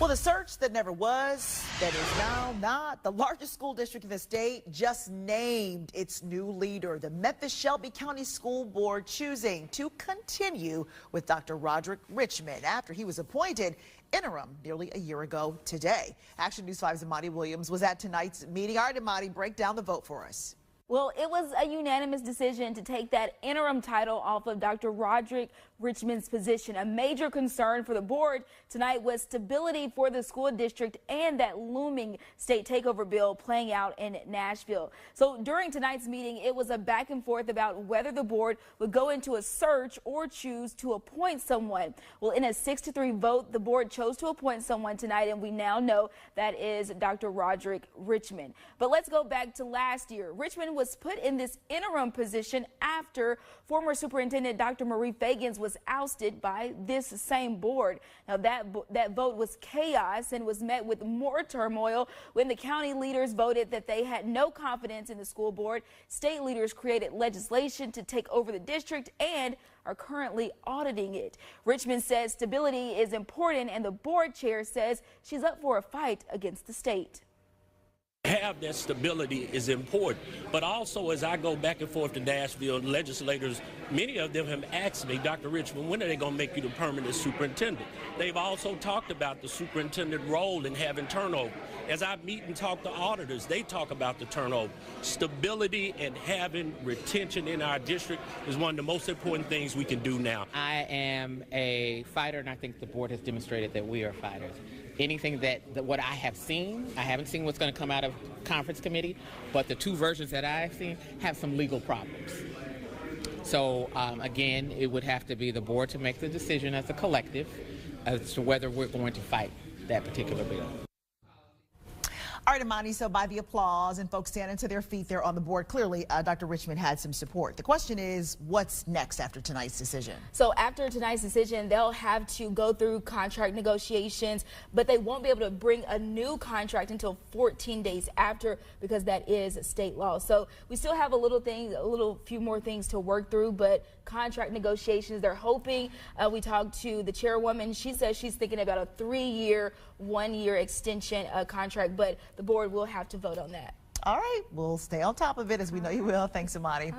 Well, the search that never was, that is now not. The largest school district in the state just named its new leader. The Memphis-Shelby County School Board choosing to continue with Dr. Roderick Richmond after he was appointed interim nearly a year ago today. Action News 5's Imani Williams was at tonight's meeting. All right, Imani, break down the vote for us. Well, it was a unanimous decision to take that interim title off of Dr. Roderick Richmond's position. A major concern for the board tonight was stability for the school district and that looming state takeover bill playing out in Nashville. So during tonight's meeting, it was a back and forth about whether the board would go into a search or choose to appoint someone. Well, in a 6-3 vote, the board chose to appoint someone tonight, and we now know that is Dr. Roderick Richmond. But let's go back to last year. Richmond was put in this interim position after former Superintendent Dr. Marie Fagans was ousted by this same board. Now that vote was chaos and was met with more turmoil when the county leaders voted that they had no confidence in the school board. State leaders created legislation to take over the district and are currently auditing it. Richmond says stability is important, and the board chair says she's up for a fight against the state. Have that stability is important, but also as I go back and forth to Nashville, legislators, many of them have asked me, Dr. Richmond, when are they going to make you the permanent superintendent? They've also talked about the superintendent role and having turnover. As I meet and talk to auditors, they talk about the turnover. Stability and having retention in our district is one of the most important things we can do now. I am a fighter, and I think the board has demonstrated that we are fighters. Anything that what I have seen, I haven't seen what's going to come out of conference committee, but the two versions that I have seen have some legal problems. So again, it would have to be the board to make the decision as a collective as to whether we're going to fight that particular bill. All right, Imani, so by the applause and folks standing to their feet there on the board, clearly Dr. Richmond had some support. The question is, what's next after tonight's decision? So after tonight's decision, they'll have to go through contract negotiations, but they won't be able to bring a new contract until 14 days after, because that is state law. So we still have a few more things to work through, but contract negotiations, they're hoping. We talked to the chairwoman. She says she's thinking about a 3-year, 1-year extension contract, but the board will have to vote on that. All right, we'll stay on top of it, as we know you will. Thanks, Imani.